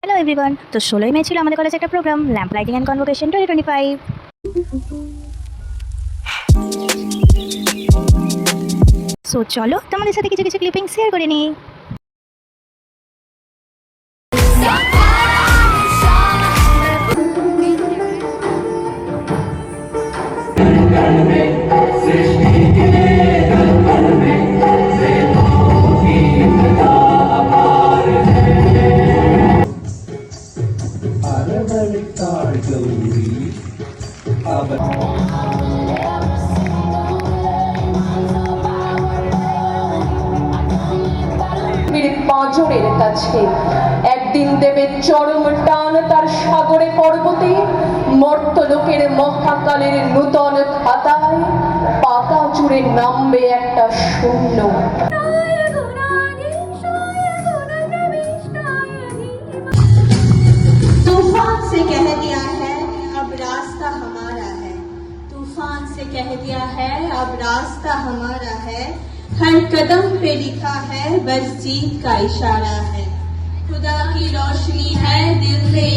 Hello everyone, তো 16ই মে ছিল আমাদের কলেজে একটা program lamp lighting and convocation 2025। So চলো তোমাদের সাথে কিছু কিছু ক্লিপিং শেয়ার করে নিই। পাঁজরের কাছে একদিন দেবে চরম টান তার সাগরে পর্বতে, মর্তলোকের মহাকালের নূতন খাতায় পাতা জুড়ে নামবে একটা শূন্য। तूफान से कह दिया है अब रास्ता हमारा है, तूफान से कह दिया है अब रास्ता हमारा है, हर कदम पे लिखा है बस जीत का इशारा है, खुदा की रोशनी है दिल में